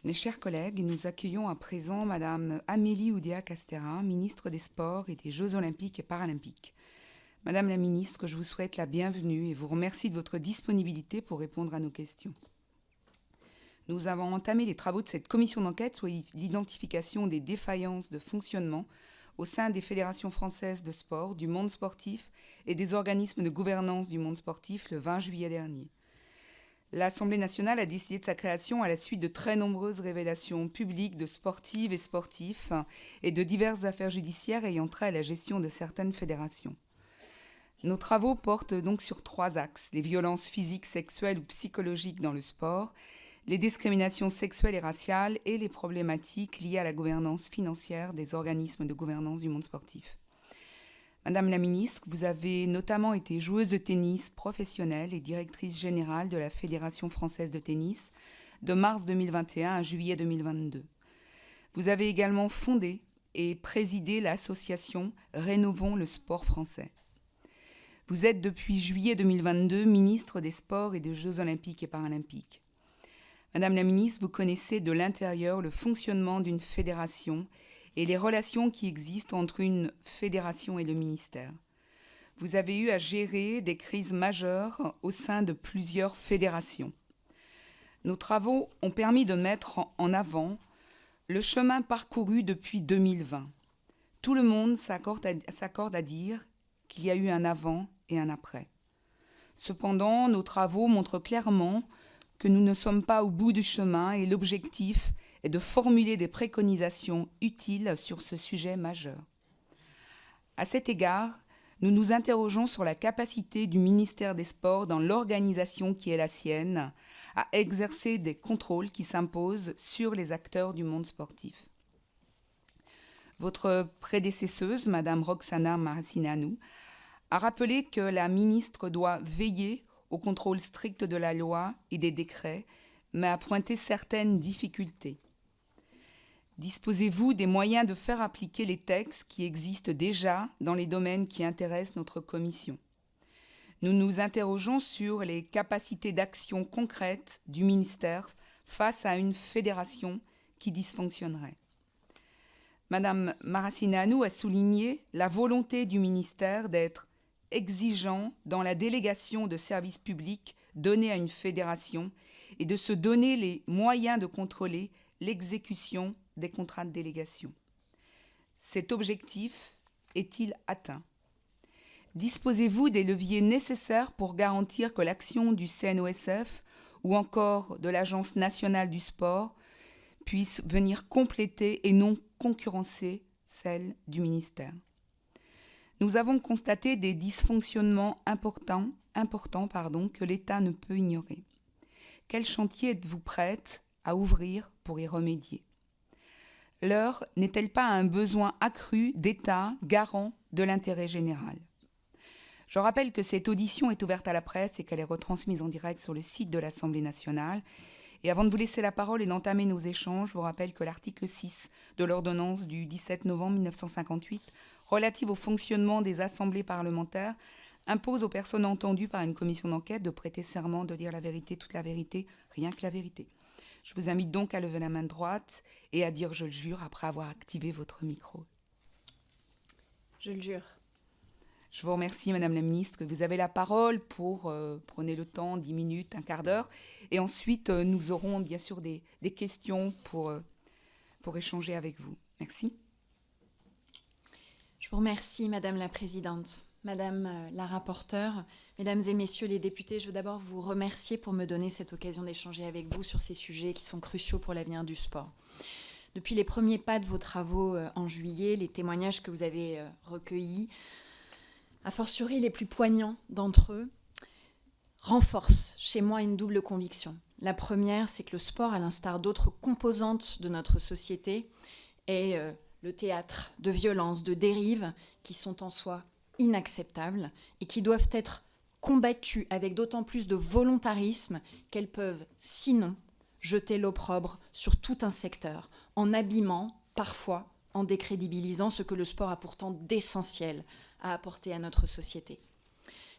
Mes chers collègues, nous accueillons à présent Madame Amélie Oudéa-Castéra, ministre des Sports et des Jeux Olympiques et Paralympiques. Madame la ministre, je vous souhaite la bienvenue et vous remercie de votre disponibilité pour répondre à nos questions. Nous avons entamé les travaux de cette commission d'enquête sur l'identification des défaillances de fonctionnement au sein des fédérations françaises de sport, du monde sportif et des organismes de gouvernance du monde sportif le 20 juillet dernier. L'Assemblée nationale a décidé de sa création à la suite de très nombreuses révélations publiques de sportives et sportifs et de diverses affaires judiciaires ayant trait à la gestion de certaines fédérations. Nos travaux portent donc sur 3 axes: les violences physiques, sexuelles ou psychologiques dans le sport, les discriminations sexuelles et raciales et les problématiques liées à la gouvernance financière des organismes de gouvernance du monde sportif. Madame la ministre, vous avez notamment été joueuse de tennis professionnelle et directrice générale de la Fédération française de tennis de mars 2021 à juillet 2022. Vous avez également fondé et présidé l'association Rénovons le sport français. Vous êtes depuis juillet 2022 ministre des Sports et des Jeux Olympiques et Paralympiques. Madame la ministre, vous connaissez de l'intérieur le fonctionnement d'une fédération et les relations qui existent entre une fédération et le ministère. Vous avez eu à gérer des crises majeures au sein de plusieurs fédérations. Nos travaux ont permis de mettre en avant le chemin parcouru depuis 2020. Tout le monde s'accorde à dire qu'il y a eu un avant et un après. Cependant, nos travaux montrent clairement que nous ne sommes pas au bout du chemin et l'objectif est de formuler des préconisations utiles sur ce sujet majeur. À cet égard, nous nous interrogeons sur la capacité du ministère des Sports dans l'organisation qui est la sienne à exercer des contrôles qui s'imposent sur les acteurs du monde sportif. Votre prédécesseuse, Madame Roxana Maracineanu, a rappelé que la ministre doit veiller au contrôle strict de la loi et des décrets, mais a pointé certaines difficultés. Disposez-vous des moyens de faire appliquer les textes qui existent déjà dans les domaines qui intéressent notre commission? Nous nous interrogeons sur les capacités d'action concrètes du ministère face à une fédération qui dysfonctionnerait. Madame Maracineanu a souligné la volonté du ministère d'être exigeant dans la délégation de services publics donnés à une fédération et de se donner les moyens de contrôler l'exécution des contrats de délégation. Cet objectif est-il atteint? Disposez-vous des leviers nécessaires pour garantir que l'action du CNOSF ou encore de l'Agence nationale du sport puisse venir compléter et non concurrencer celle du ministère? Nous avons constaté des dysfonctionnements importants que l'État ne peut ignorer. Quel chantier êtes-vous prête à ouvrir pour y remédier? L'heure n'est-elle pas à un besoin accru d'État garant de l'intérêt général? Je rappelle que cette audition est ouverte à la presse et qu'elle est retransmise en direct sur le site de l'Assemblée nationale. Et avant de vous laisser la parole et d'entamer nos échanges, je vous rappelle que l'article 6 de l'ordonnance du 17 novembre 1958 relative au fonctionnement des assemblées parlementaires impose aux personnes entendues par une commission d'enquête de prêter serment, de dire la vérité, toute la vérité, rien que la vérité. Je vous invite donc à lever la main droite et à dire « je le jure » après avoir activé votre micro. Je le jure. Je vous remercie, Madame la Ministre. Vous avez la parole pour, prenez le temps, 10 minutes, un quart d'heure. Et ensuite, nous aurons bien sûr des questions pour échanger avec vous. Merci. Je vous remercie, Madame la Présidente, Madame la rapporteure, Mesdames et Messieurs les députés. Je veux d'abord vous remercier pour me donner cette occasion d'échanger avec vous sur ces sujets qui sont cruciaux pour l'avenir du sport. Depuis les premiers pas de vos travaux en juillet, les témoignages que vous avez recueillis, a fortiori les plus poignants d'entre eux, renforcent chez moi une double conviction. La première, c'est que le sport, à l'instar d'autres composantes de notre société, est le théâtre de violences, de dérives qui sont en soi inacceptables et qui doivent être combattues avec d'autant plus de volontarisme qu'elles peuvent, sinon, jeter l'opprobre sur tout un secteur, en abîmant, parfois, en décrédibilisant ce que le sport a pourtant d'essentiel à apporter à notre société.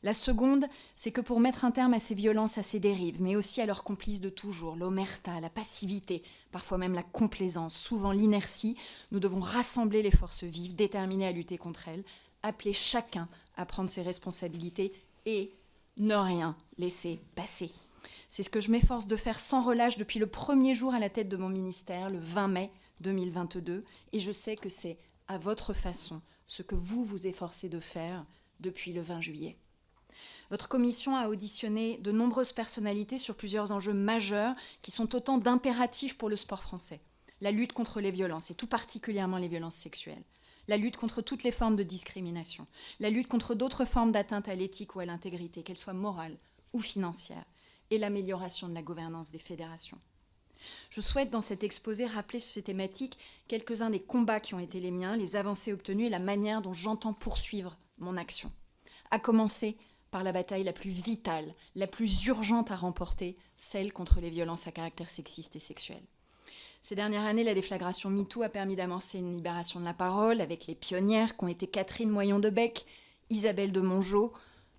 La seconde, c'est que pour mettre un terme à ces violences, à ces dérives, mais aussi à leurs complices de toujours, l'omerta, la passivité, parfois même la complaisance, souvent l'inertie, nous devons rassembler les forces vives, déterminées à lutter contre elles, appeler chacun à prendre ses responsabilités et ne rien laisser passer. C'est ce que je m'efforce de faire sans relâche depuis le premier jour à la tête de mon ministère, le 20 mai 2022, et je sais que c'est à votre façon ce que vous vous efforcez de faire depuis le 20 juillet. Votre commission a auditionné de nombreuses personnalités sur plusieurs enjeux majeurs qui sont autant d'impératifs pour le sport français. La lutte contre les violences, et tout particulièrement les violences sexuelles. La lutte contre toutes les formes de discrimination. La lutte contre d'autres formes d'atteinte à l'éthique ou à l'intégrité, qu'elles soient morales ou financières. Et l'amélioration de la gouvernance des fédérations. Je souhaite dans cet exposé rappeler sur ces thématiques quelques-uns des combats qui ont été les miens, les avancées obtenues et la manière dont j'entends poursuivre mon action. À commencer par la bataille la plus vitale, la plus urgente à remporter, celle contre les violences à caractère sexiste et sexuel. Ces dernières années, la déflagration MeToo a permis d'amorcer une libération de la parole avec les pionnières qu'ont été Catherine Moyon-Debec, Isabelle de Mongeau,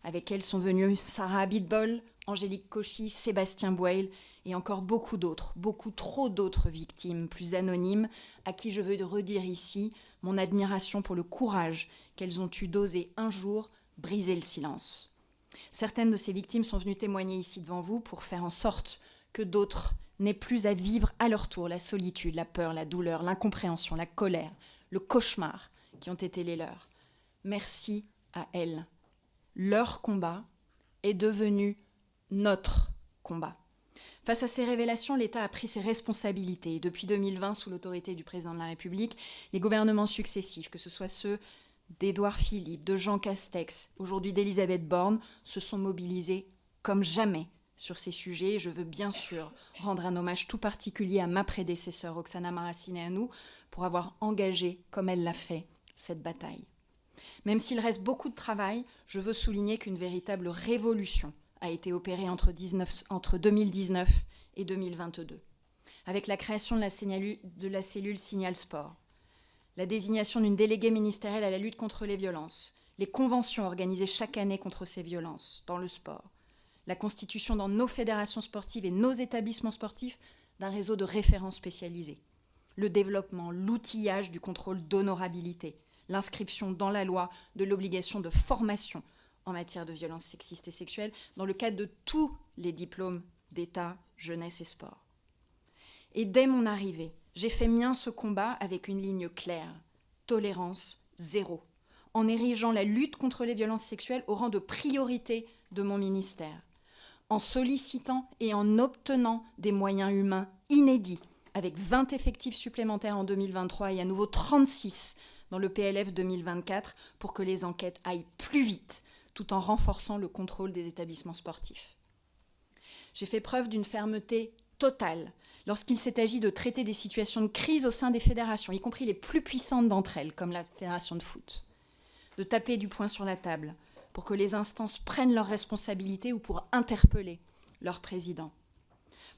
avec elles sont venues Sarah Abitbol, Angélique Cauchy, Sébastien Boueil et encore beaucoup d'autres, beaucoup trop d'autres victimes plus anonymes à qui je veux redire ici mon admiration pour le courage qu'elles ont eu d'oser un jour briser le silence. Certaines de ces victimes sont venues témoigner ici devant vous pour faire en sorte que d'autres n'aient plus à vivre à leur tour la solitude, la peur, la douleur, l'incompréhension, la colère, le cauchemar qui ont été les leurs. Merci à elles. Leur combat est devenu notre combat. Face à ces révélations, l'État a pris ses responsabilités. Depuis 2020, sous l'autorité du président de la République, les gouvernements successifs, que ce soit ceux d'Édouard Philippe, de Jean Castex, aujourd'hui d'Élisabeth Borne, se sont mobilisés comme jamais sur ces sujets. Je veux bien sûr rendre un hommage tout particulier à ma prédécesseure, Oksana Marassine, et à nous, pour avoir engagé, comme elle l'a fait, cette bataille. Même s'il reste beaucoup de travail, je veux souligner qu'une véritable révolution a été opérée entre 2019 et 2022, avec la création de la cellule Signal Sport, la désignation d'une déléguée ministérielle à la lutte contre les violences, les conventions organisées chaque année contre ces violences dans le sport, la constitution dans nos fédérations sportives et nos établissements sportifs d'un réseau de référents spécialisés, le développement, l'outillage du contrôle d'honorabilité, l'inscription dans la loi de l'obligation de formation en matière de violences sexistes et sexuelles dans le cadre de tous les diplômes d'État, jeunesse et sport. Et dès mon arrivée, j'ai fait mien ce combat avec une ligne claire, tolérance zéro, en érigeant la lutte contre les violences sexuelles au rang de priorité de mon ministère, en sollicitant et en obtenant des moyens humains inédits, avec 20 effectifs supplémentaires en 2023 et à nouveau 36 dans le PLF 2024 pour que les enquêtes aillent plus vite, tout en renforçant le contrôle des établissements sportifs. J'ai fait preuve d'une fermeté totale lorsqu'il s'est agi de traiter des situations de crise au sein des fédérations, y compris les plus puissantes d'entre elles, comme la fédération de foot, de taper du poing sur la table pour que les instances prennent leurs responsabilités ou pour interpeller leur président,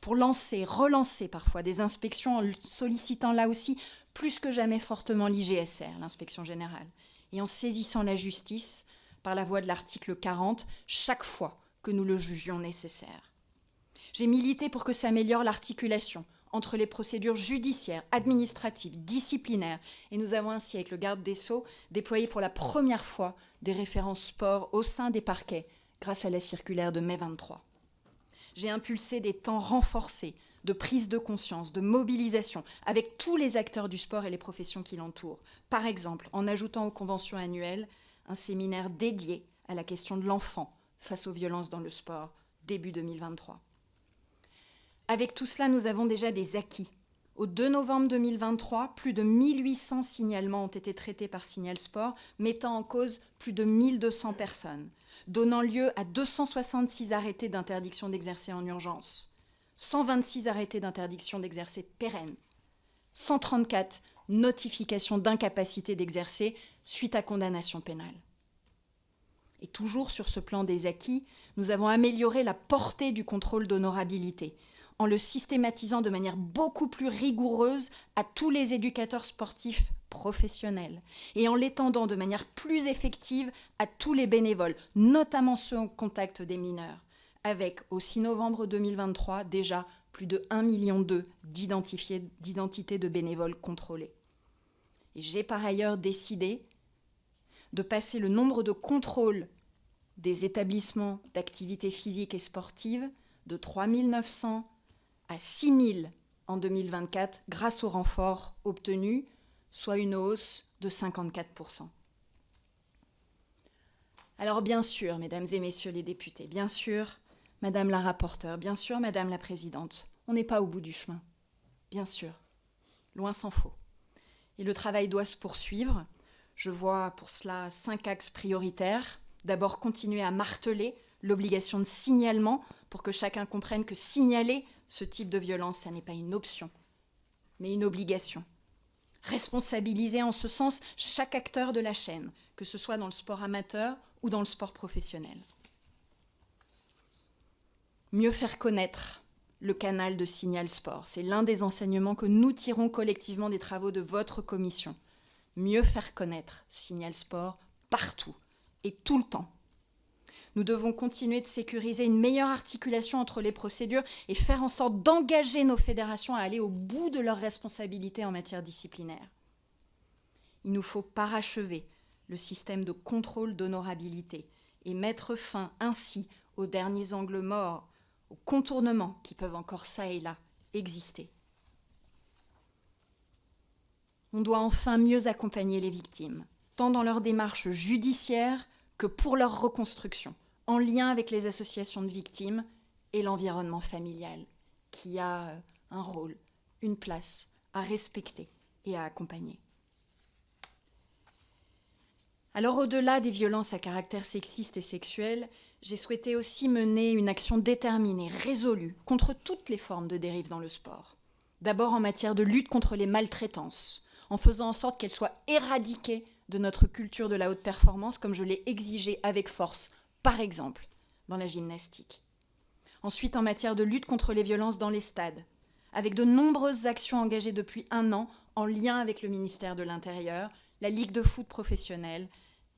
pour lancer, relancer parfois des inspections en sollicitant là aussi plus que jamais fortement l'IGSR, l'inspection générale, et en saisissant la justice par la voie de l'article 40 chaque fois que nous le jugions nécessaire. J'ai milité pour que s'améliore l'articulation entre les procédures judiciaires, administratives, disciplinaires, et nous avons ainsi, avec le garde des Sceaux, déployé pour la première fois des référents sport au sein des parquets grâce à la circulaire de mai 23. J'ai impulsé des temps renforcés de prise de conscience, de mobilisation avec tous les acteurs du sport et les professions qui l'entourent. Par exemple, en ajoutant aux conventions annuelles un séminaire dédié à la question de l'enfant face aux violences dans le sport, début 2023. Avec tout cela, nous avons déjà des acquis. Au 2 novembre 2023, plus de 1800 signalements ont été traités par Signal Sport, mettant en cause plus de 1200 personnes, donnant lieu à 266 arrêtés d'interdiction d'exercer en urgence, 126 arrêtés d'interdiction d'exercer pérennes, 134 notifications d'incapacité d'exercer suite à condamnation pénale. Et toujours sur ce plan des acquis, nous avons amélioré la portée du contrôle d'honorabilité, en le systématisant de manière beaucoup plus rigoureuse à tous les éducateurs sportifs professionnel et en l'étendant de manière plus effective à tous les bénévoles, notamment ceux en contact des mineurs, avec, au 6 novembre 2023, déjà plus de 1,2 million d'identités de bénévoles contrôlées. Et j'ai par ailleurs décidé de passer le nombre de contrôles des établissements d'activité physique et sportive de 3 900 à 6 000 en 2024 grâce au renfort obtenu, soit une hausse de 54%. Alors bien sûr, mesdames et messieurs les députés, bien sûr, madame la rapporteure, bien sûr, madame la présidente, on n'est pas au bout du chemin. Bien sûr, loin s'en faut. Et le travail doit se poursuivre. Je vois pour cela 5 axes prioritaires. D'abord, continuer à marteler l'obligation de signalement pour que chacun comprenne que signaler ce type de violence, ça n'est pas une option, mais une obligation. Responsabiliser en ce sens chaque acteur de la chaîne, que ce soit dans le sport amateur ou dans le sport professionnel. Mieux faire connaître le canal de Signal Sport. C'est l'un des enseignements que nous tirons collectivement des travaux de votre commission. Mieux faire connaître Signal Sport partout et tout le temps. Nous devons continuer de sécuriser une meilleure articulation entre les procédures et faire en sorte d'engager nos fédérations à aller au bout de leurs responsabilités en matière disciplinaire. Il nous faut parachever le système de contrôle d'honorabilité et mettre fin ainsi aux derniers angles morts, aux contournements qui peuvent encore ça et là exister. On doit enfin mieux accompagner les victimes, tant dans leur démarche judiciaire que pour leur reconstruction, en lien avec les associations de victimes et l'environnement familial, qui a un rôle, une place à respecter et à accompagner. Alors, au-delà des violences à caractère sexiste et sexuel, j'ai souhaité aussi mener une action déterminée, résolue, contre toutes les formes de dérive dans le sport. D'abord en matière de lutte contre les maltraitances, en faisant en sorte qu'elles soient éradiquées de notre culture de la haute performance, comme je l'ai exigé avec force, par exemple, dans la gymnastique. Ensuite, en matière de lutte contre les violences dans les stades, avec de nombreuses actions engagées depuis 1 an en lien avec le ministère de l'Intérieur, la Ligue de foot professionnelle,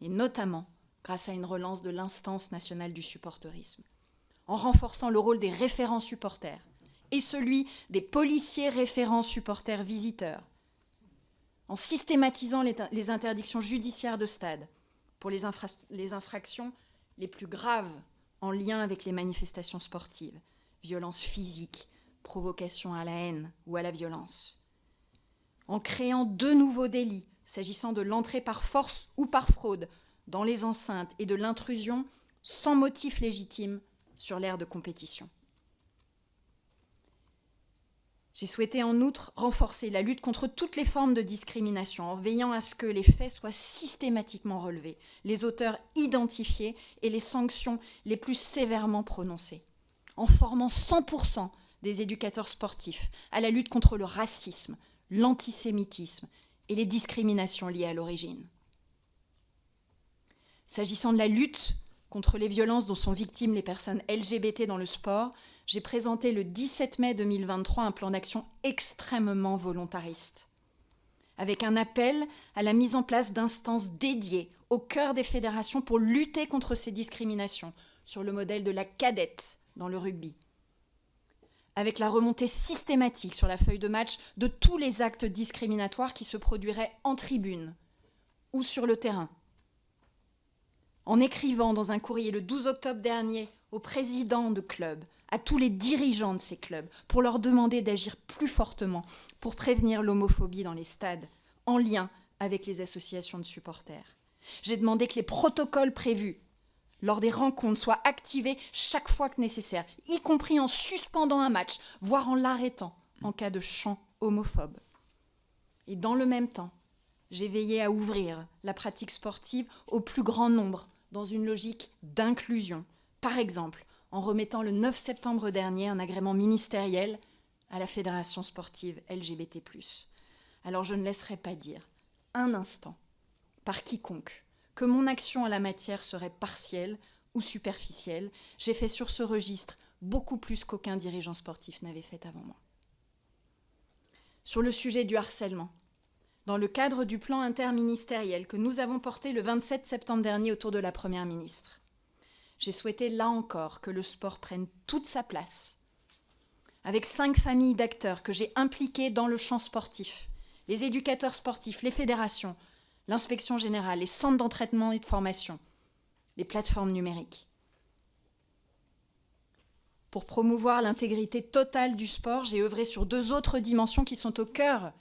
et notamment grâce à une relance de l'instance nationale du supporterisme, en renforçant le rôle des référents supporters et celui des policiers référents supporters visiteurs, en systématisant les interdictions judiciaires de stade pour les infractions les plus graves en lien avec les manifestations sportives, violences physiques, provocation à la haine ou à la violence, en créant 2 nouveaux délits s'agissant de l'entrée par force ou par fraude dans les enceintes et de l'intrusion sans motif légitime sur l'aire de compétition. J'ai souhaité en outre renforcer la lutte contre toutes les formes de discrimination en veillant à ce que les faits soient systématiquement relevés, les auteurs identifiés et les sanctions les plus sévèrement prononcées, en formant 100% des éducateurs sportifs à la lutte contre le racisme, l'antisémitisme et les discriminations liées à l'origine. S'agissant de la lutte contre les violences dont sont victimes les personnes LGBT dans le sport, j'ai présenté le 17 mai 2023 un plan d'action extrêmement volontariste, avec un appel à la mise en place d'instances dédiées au cœur des fédérations pour lutter contre ces discriminations, sur le modèle de la cadette dans le rugby, avec la remontée systématique sur la feuille de match de tous les actes discriminatoires qui se produiraient en tribune ou sur le terrain, en écrivant dans un courrier le 12 octobre dernier aux présidents de clubs, à tous les dirigeants de ces clubs, pour leur demander d'agir plus fortement pour prévenir l'homophobie dans les stades, en lien avec les associations de supporters. J'ai demandé que les protocoles prévus lors des rencontres soient activés chaque fois que nécessaire, y compris en suspendant un match, voire en l'arrêtant en cas de chant homophobe. Et dans le même temps, j'ai veillé à ouvrir la pratique sportive au plus grand nombre dans une logique d'inclusion. Par exemple, en remettant le 9 septembre dernier un agrément ministériel à la Fédération sportive LGBT+. Alors je ne laisserai pas dire un instant par quiconque que mon action en la matière serait partielle ou superficielle. J'ai fait sur ce registre beaucoup plus qu'aucun dirigeant sportif n'avait fait avant moi. Sur le sujet du harcèlement, dans le cadre du plan interministériel que nous avons porté le 27 septembre dernier autour de la Première ministre. J'ai souhaité, là encore, que le sport prenne toute sa place, avec 5 familles d'acteurs que j'ai impliqués dans le champ sportif, les éducateurs sportifs, les fédérations, l'inspection générale, les centres d'entraînement et de formation, les plateformes numériques. Pour promouvoir l'intégrité totale du sport, j'ai œuvré sur 2 autres dimensions qui sont au cœur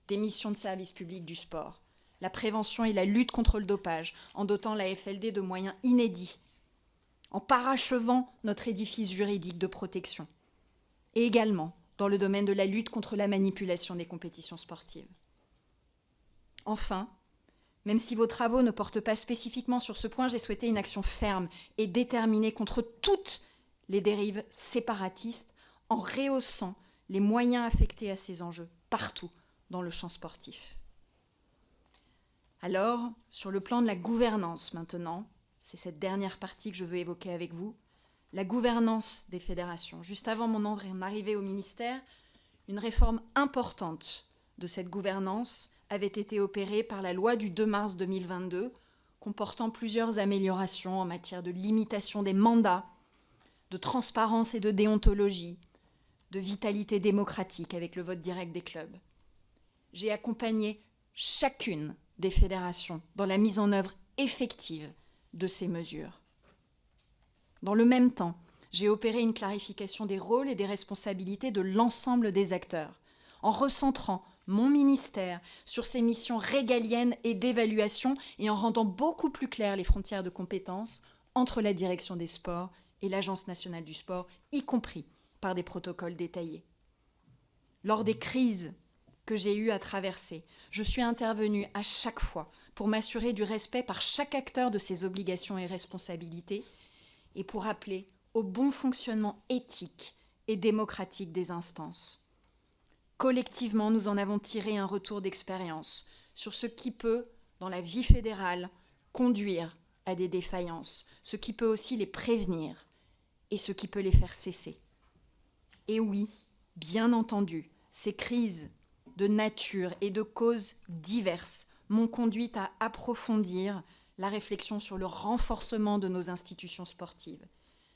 des missions de service public du sport. La prévention et la lutte contre le dopage, en dotant la FLD de moyens inédits, en parachevant notre édifice juridique de protection, et également dans le domaine de la lutte contre la manipulation des compétitions sportives. Enfin, même si vos travaux ne portent pas spécifiquement sur ce point, j'ai souhaité une action ferme et déterminée contre toutes les dérives séparatistes en rehaussant les moyens affectés à ces enjeux partout dans le champ sportif. Alors, sur le plan de la gouvernance maintenant, c'est cette dernière partie que je veux évoquer avec vous, la gouvernance des fédérations. Juste avant mon arrivée au ministère, une réforme importante de cette gouvernance avait été opérée par la loi du 2 mars 2022, comportant plusieurs améliorations en matière de limitation des mandats, de transparence et de déontologie, de vitalité démocratique avec le vote direct des clubs. J'ai accompagné chacune des fédérations dans la mise en œuvre effective de ces mesures. Dans le même temps, j'ai opéré une clarification des rôles et des responsabilités de l'ensemble des acteurs, en recentrant mon ministère sur ses missions régaliennes et d'évaluation et en rendant beaucoup plus claires les frontières de compétences entre la direction des sports et l'Agence nationale du sport, y compris par des protocoles détaillés. Lors des crises que j'ai eu à traverser, je suis intervenue à chaque fois pour m'assurer du respect par chaque acteur de ses obligations et responsabilités et pour appeler au bon fonctionnement éthique et démocratique des instances. Collectivement, nous en avons tiré un retour d'expérience sur ce qui peut, dans la vie fédérale, conduire à des défaillances, ce qui peut aussi les prévenir et ce qui peut les faire cesser. Et oui, bien entendu, ces crises de nature et de causes diverses m'ont conduite à approfondir la réflexion sur le renforcement de nos institutions sportives.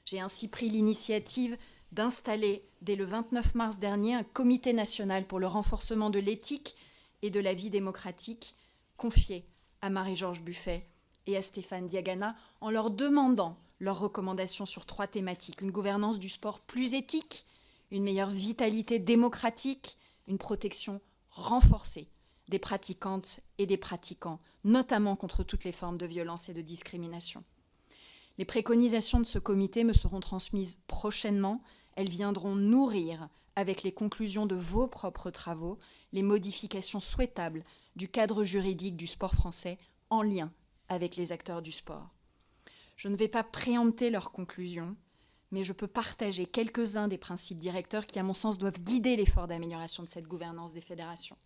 J'ai ainsi pris l'initiative d'installer, dès le 29 mars dernier, un comité national pour le renforcement de l'éthique et de la vie démocratique, confié à Marie-Georges Buffet et à Stéphane Diagana, en leur demandant leurs recommandations sur 3 thématiques: une gouvernance du sport plus éthique, une meilleure vitalité démocratique, une protection renforcée des pratiquantes et des pratiquants, notamment contre toutes les formes de violence et de discrimination. Les préconisations de ce comité me seront transmises prochainement. Elles viendront nourrir, avec les conclusions de vos propres travaux, les modifications souhaitables du cadre juridique du sport français en lien avec les acteurs du sport. Je ne vais pas préempter leurs conclusions, mais je peux partager quelques-uns des principes directeurs qui, à mon sens, doivent guider l'effort d'amélioration de cette gouvernance des fédérations.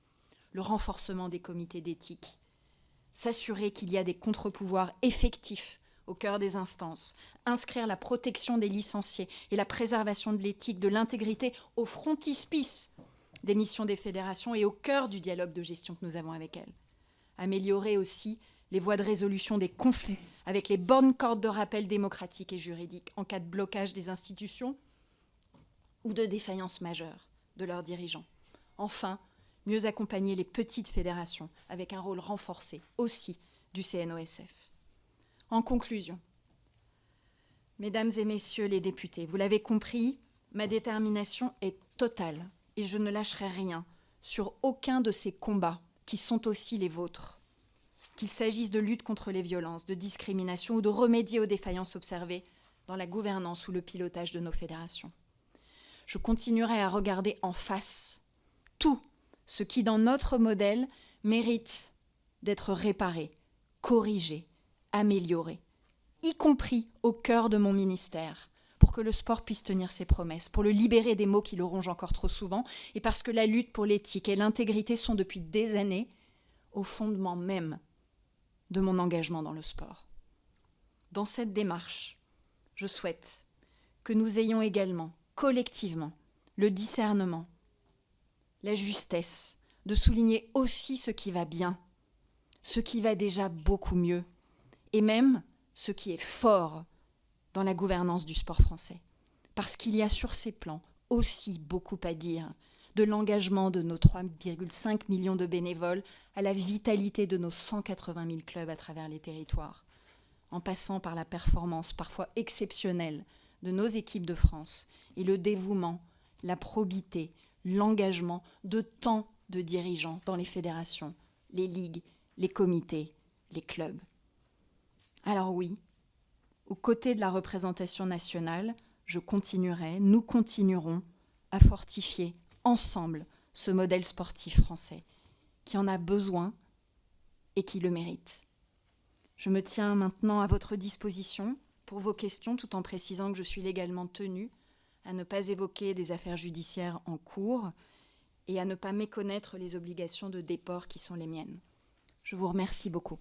Le renforcement des comités d'éthique, s'assurer qu'il y a des contre-pouvoirs effectifs au cœur des instances, inscrire la protection des licenciés et la préservation de l'éthique, de l'intégrité au frontispice des missions des fédérations et au cœur du dialogue de gestion que nous avons avec elles. Améliorer aussi les voies de résolution des conflits avec les bonnes cordes de rappel démocratiques et juridiques en cas de blocage des institutions ou de défaillance majeure de leurs dirigeants. Enfin, mieux accompagner les petites fédérations avec un rôle renforcé aussi du CNOSF. En conclusion, mesdames et messieurs les députés, vous l'avez compris, ma détermination est totale et je ne lâcherai rien sur aucun de ces combats qui sont aussi les vôtres. Qu'il s'agisse de lutte contre les violences, de discrimination ou de remédier aux défaillances observées dans la gouvernance ou le pilotage de nos fédérations. Je continuerai à regarder en face tout ce qui, dans notre modèle, mérite d'être réparé, corrigé, amélioré, y compris au cœur de mon ministère, pour que le sport puisse tenir ses promesses, pour le libérer des maux qui le rongent encore trop souvent, et parce que la lutte pour l'éthique et l'intégrité sont depuis des années au fondement même de mon engagement dans le sport. Dans cette démarche, je souhaite que nous ayons également, collectivement, le discernement, la justesse de souligner aussi ce qui va bien, ce qui va déjà beaucoup mieux, et même ce qui est fort dans la gouvernance du sport français. Parce qu'il y a sur ces plans aussi beaucoup à dire, de l'engagement de nos 3,5 millions de bénévoles à la vitalité de nos 180 000 clubs à travers les territoires, en passant par la performance parfois exceptionnelle de nos équipes de France et le dévouement, la probité, l'engagement de tant de dirigeants dans les fédérations, les ligues, les comités, les clubs. Alors oui, aux côtés de la représentation nationale, nous continuerons à fortifier ensemble ce modèle sportif français qui en a besoin et qui le mérite. Je me tiens maintenant à votre disposition pour vos questions, tout en précisant que je suis légalement tenue à ne pas évoquer des affaires judiciaires en cours et à ne pas méconnaître les obligations de déport qui sont les miennes. Je vous remercie beaucoup.